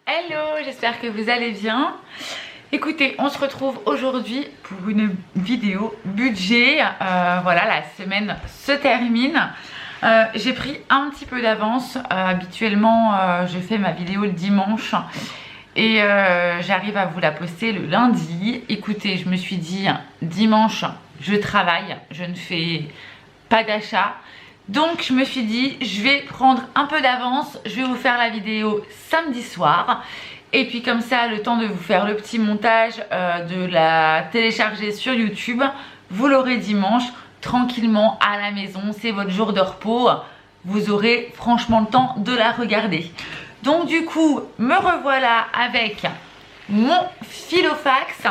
Hello, j'espère que vous allez bien. Écoutez, on se retrouve aujourd'hui pour une vidéo budget. Voilà, la semaine se termine. J'ai pris un petit peu d'avance. Habituellement, je fais ma vidéo le dimanche et j'arrive à vous la poster le lundi. Écoutez, je me suis dit, dimanche, je travaille, je ne fais pas d'achat. Donc je me suis dit, je vais prendre un peu d'avance, je vais vous faire la vidéo samedi soir. Et puis comme ça, le temps de vous faire le petit montage, de la télécharger sur YouTube, vous l'aurez dimanche, tranquillement à la maison. C'est votre jour de repos, vous aurez franchement le temps de la regarder. Donc du coup, me revoilà avec mon Filofax,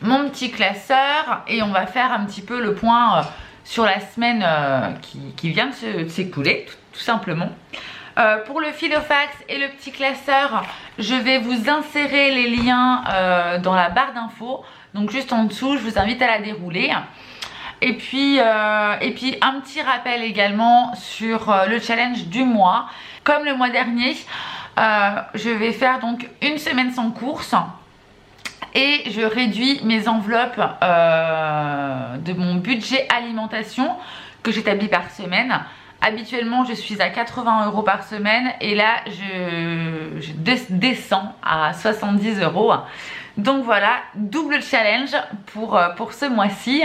mon petit classeur. Et on va faire un petit peu le point sur la semaine qui vient de s'écouler, tout simplement. Pour le Filofax et le petit classeur, je vais vous insérer les liens dans la barre d'infos. Donc juste en dessous, je vous invite à la dérouler. Et puis un petit rappel également sur le challenge du mois. Comme le mois dernier, je vais faire donc une semaine sans course. Et je réduis mes enveloppes de mon budget alimentation que j'établis par semaine. Habituellement, je suis à 80 € par semaine et là, je descends à 70 €. Donc voilà, double challenge pour ce mois-ci,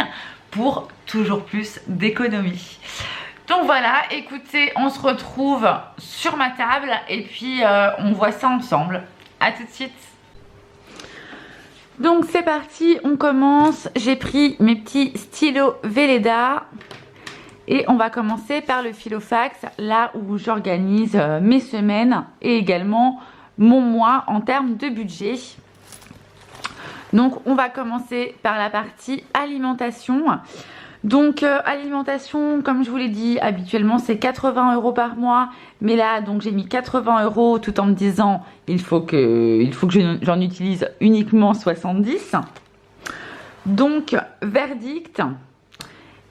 pour toujours plus d'économie. Donc voilà, écoutez, on se retrouve sur ma table et puis on voit ça ensemble. À tout de suite. Donc c'est parti, on commence. J'ai pris mes petits stylos Velleda et on va commencer par le Filofax, là où j'organise mes semaines et également mon mois en termes de budget. Donc on va commencer par la partie alimentation. Donc alimentation, comme je vous l'ai dit, habituellement c'est 80 € par mois. Mais là, donc j'ai mis 80 € tout en me disant il faut que j'en utilise uniquement 70. Donc verdict,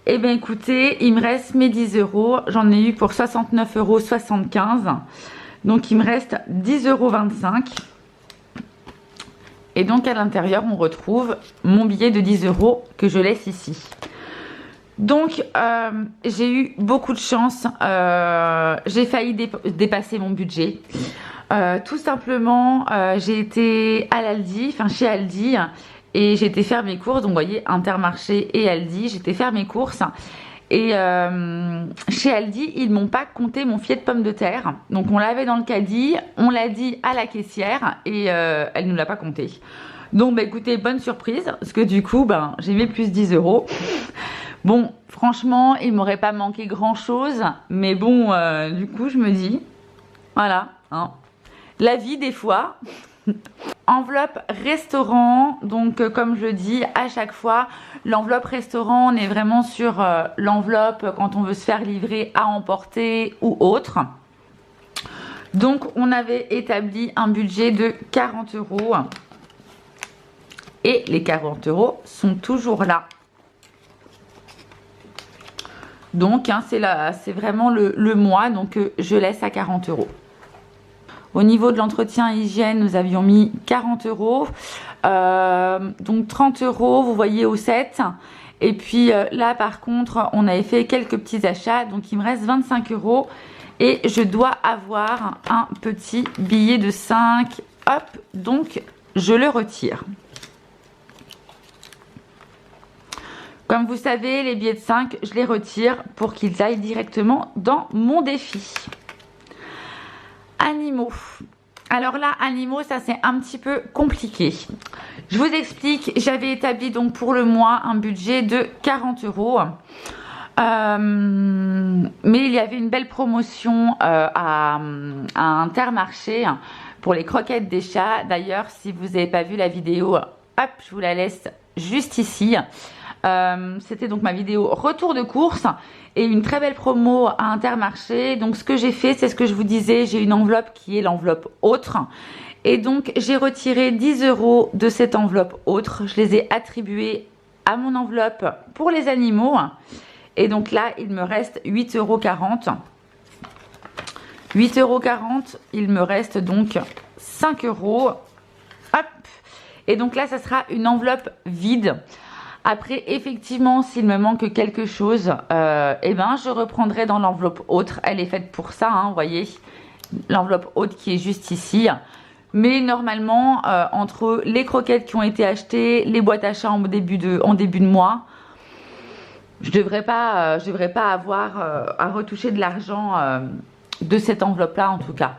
eh bien écoutez, il me reste mes 10 €. J'en ai eu pour 69,75 €. Donc il me reste 10,25 €. Et donc à l'intérieur, on retrouve mon billet de 10 € que je laisse ici. Donc j'ai eu beaucoup de chance, j'ai failli dépasser mon budget. Tout simplement, j'ai été à l'Aldi, enfin chez Aldi, et j'ai été faire mes courses. Donc vous voyez, Intermarché et Aldi, j'ai été faire mes courses. Et chez Aldi, ils ne m'ont pas compté mon filet de pommes de terre. Donc on l'avait dans le caddie, on l'a dit à la caissière et elle ne nous l'a pas compté. Donc bah, écoutez, bonne surprise, parce que du coup, ben, j'ai mis plus 10 €. Bon, franchement, il m'aurait pas manqué grand chose, mais bon, du coup, je me dis, voilà, hein, la vie des fois. Enveloppe restaurant, donc comme je dis à chaque fois, l'enveloppe restaurant, on est vraiment sur l'enveloppe quand on veut se faire livrer à emporter ou autre. Donc, on avait établi un budget de 40 € et les 40 € sont toujours là. Donc hein, c'est vraiment le mois, donc je laisse à 40 €. Au niveau de l'entretien hygiène, nous avions mis 40 €. Donc 30 €, vous voyez, au 7. Et puis là par contre, on avait fait quelques petits achats, donc il me reste 25 €. Et je dois avoir un petit billet de 5. Hop, donc je le retire. Comme vous savez, les billets de 5, je les retire pour qu'ils aillent directement dans mon défi. Animaux. Alors là, animaux, ça c'est un petit peu compliqué. Je vous explique, j'avais établi donc pour le mois un budget de 40 €. Mais il y avait une belle promotion à Intermarché pour les croquettes des chats. D'ailleurs, si vous n'avez pas vu la vidéo, hop, je vous la laisse juste ici. C'était donc ma vidéo retour de course et une très belle promo à Intermarché. Donc ce que j'ai fait, c'est ce que je vous disais, j'ai une enveloppe qui est l'enveloppe autre. Et donc j'ai retiré 10 € de cette enveloppe autre. Je les ai attribués à mon enveloppe pour les animaux. Et donc là, il me reste 8,40 €. 8,40 €. Il me reste donc 5 €. Hop. Et donc là, ça sera une enveloppe vide. Après, effectivement, s'il me manque quelque chose, eh ben, je reprendrai dans l'enveloppe autre. Elle est faite pour ça, hein, vous voyez. L'enveloppe haute qui est juste ici. Mais normalement, entre les croquettes qui ont été achetées, les boîtes achats en début de mois, je devrais pas avoir à retoucher de l'argent de cette enveloppe-là en tout cas.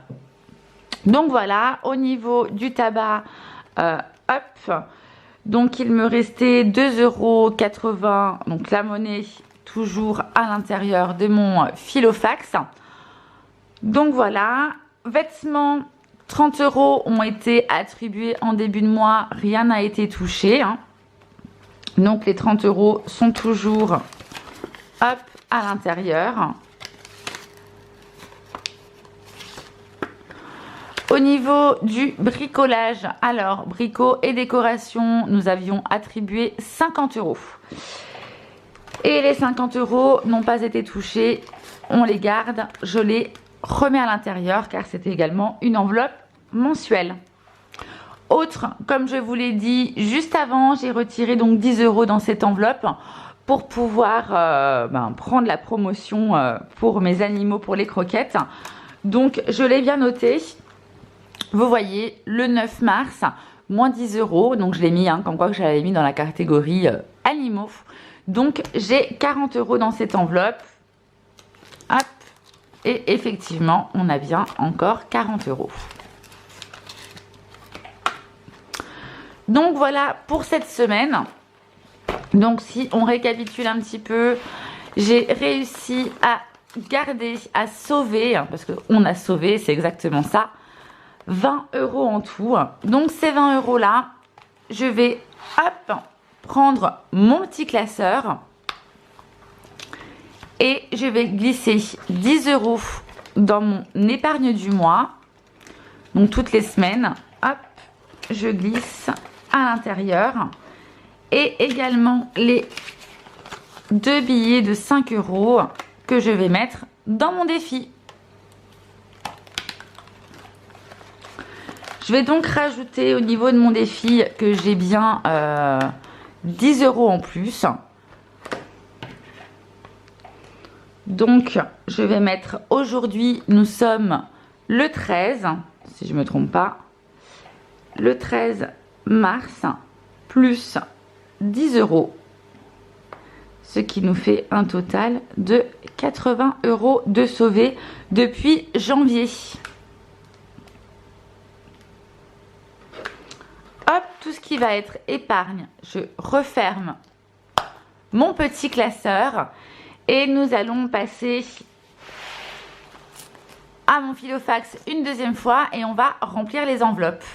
Donc voilà, au niveau du tabac, hop, donc il me restait 2,80 €, donc la monnaie toujours à l'intérieur de mon filofax. Donc voilà, vêtements, 30 € ont été attribués en début de mois, rien n'a été touché, hein. Donc les 30 € sont toujours hop à l'intérieur. Au niveau du bricolage, alors bricot et décoration, nous avions attribué 50 €. Et les 50 € n'ont pas été touchés, on les garde, je les remets à l'intérieur car c'était également une enveloppe mensuelle. Autre, comme je vous l'ai dit juste avant, j'ai retiré donc 10 € dans cette enveloppe pour pouvoir prendre la promotion pour mes animaux, pour les croquettes. Donc je l'ai bien noté. Vous voyez, le 9 mars, moins 10 €. Donc je l'ai mis, hein, comme quoi que j'avais mis dans la catégorie animaux. Donc j'ai 40 € dans cette enveloppe. Hop. Et effectivement, on a bien encore 40 €. Donc voilà pour cette semaine. Donc si on récapitule un petit peu, j'ai réussi à garder, à sauver, hein, parce qu'on a sauvé, c'est exactement ça, 20 € en tout. Donc ces 20 € là, je vais hop, prendre mon petit classeur et je vais glisser 10 € dans mon épargne du mois. Donc toutes les semaines, hop, je glisse à l'intérieur. Et également les 2 billets de 5 € que je vais mettre dans mon défi. Je vais donc rajouter au niveau de mon défi que j'ai bien 10 € en plus. Donc je vais mettre aujourd'hui, nous sommes le 13, si je ne me trompe pas, le 13 mars, plus 10 €, ce qui nous fait un total de 80 € de sauvé depuis janvier. Hop, tout ce qui va être épargne, je referme mon petit classeur et nous allons passer à mon filofax une deuxième fois et on va remplir les enveloppes.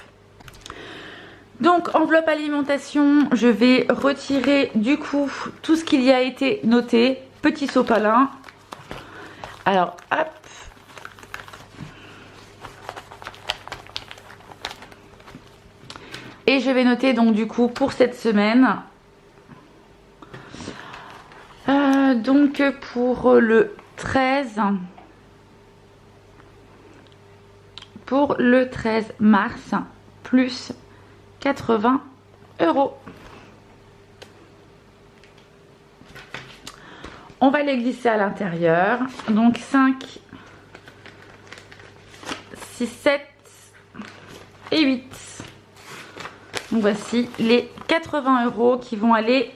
Donc enveloppe alimentation, je vais retirer du coup tout ce qu'il y a été noté, petit sopalin. Alors hop. Et je vais noter donc du coup pour cette semaine. Donc pour le 13 mars, plus 80 €. On va les glisser à l'intérieur. Donc 5, 6, 7 et 8. Donc voici les 80 € qui vont aller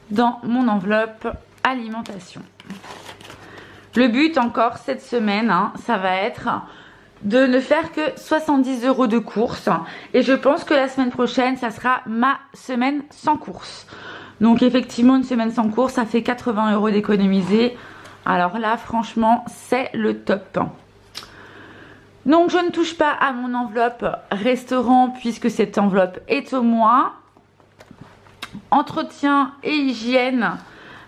dans mon enveloppe alimentation. Le but encore cette semaine, hein, ça va être de ne faire que 70 € de courses. Et je pense que la semaine prochaine, ça sera ma semaine sans courses. Donc effectivement, une semaine sans courses, ça fait 80 € d'économiser. Alors là, franchement, c'est le top. Donc je ne touche pas à mon enveloppe restaurant puisque cette enveloppe est au mois. Entretien et hygiène,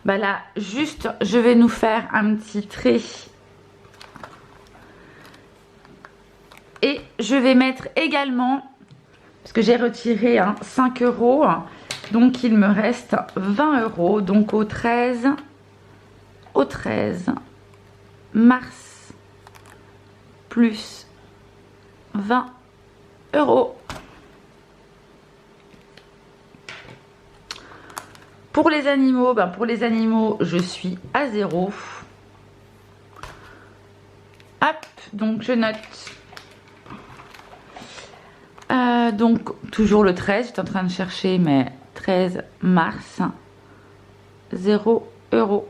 bah là, juste, je vais nous faire un petit trait. Et je vais mettre également, parce que j'ai retiré 5 €, donc il me reste 20 €. Donc au 13 mars, plus 20 €. Pour les animaux, je suis à 0. Hop, donc je note. Donc toujours le 13, j'étais en train de chercher, mais 13 mars, 0 €.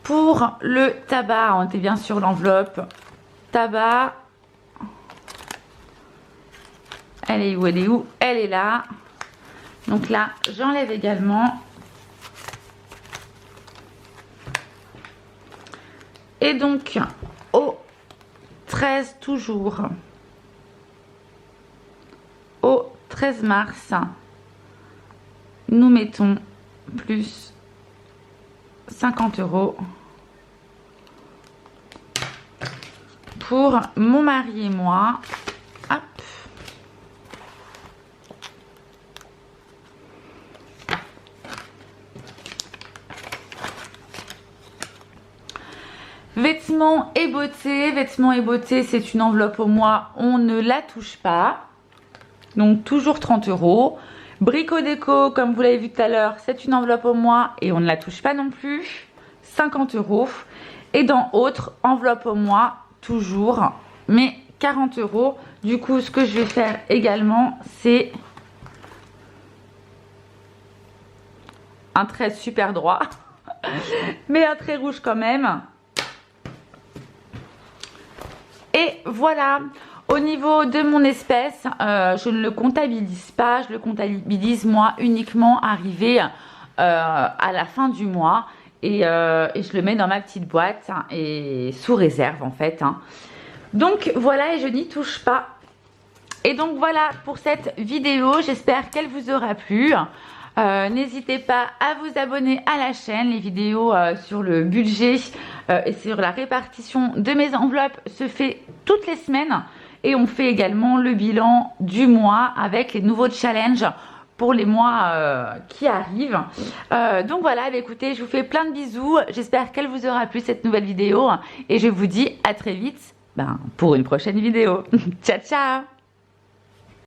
Pour le tabac, on était bien sur l'enveloppe. Tabac. Elle est où? Elle est où? Elle est là. Donc là, j'enlève également. Et donc, au 13 toujours. Au 13 mars, nous mettons plus 50 € pour mon mari et moi. Hop. Vêtements et beauté, c'est une enveloppe au mois, on ne la touche pas. Donc toujours 30 €. Brico déco, comme vous l'avez vu tout à l'heure, c'est une enveloppe au mois et on ne la touche pas non plus. 50 €. Et dans autres, enveloppe au mois, toujours, mais 40 €. Du coup, ce que je vais faire également, c'est un trait super droit, mais un trait rouge quand même. Et voilà, au niveau de mon espèce, je ne le comptabilise pas, je le comptabilise moi uniquement arrivé à la fin du mois. Et je le mets dans ma petite boîte et sous réserve en fait. Donc voilà, et je n'y touche pas. Et donc voilà pour cette vidéo, j'espère qu'elle vous aura plu. N'hésitez pas à vous abonner à la chaîne. Les vidéos sur le budget et sur la répartition de mes enveloppes se fait toutes les semaines. Et on fait également le bilan du mois avec les nouveaux challenges pour les mois qui arrivent. Donc voilà, écoutez, je vous fais plein de bisous. J'espère qu'elle vous aura plu cette nouvelle vidéo. Et je vous dis à très vite pour une prochaine vidéo. Ciao, ciao!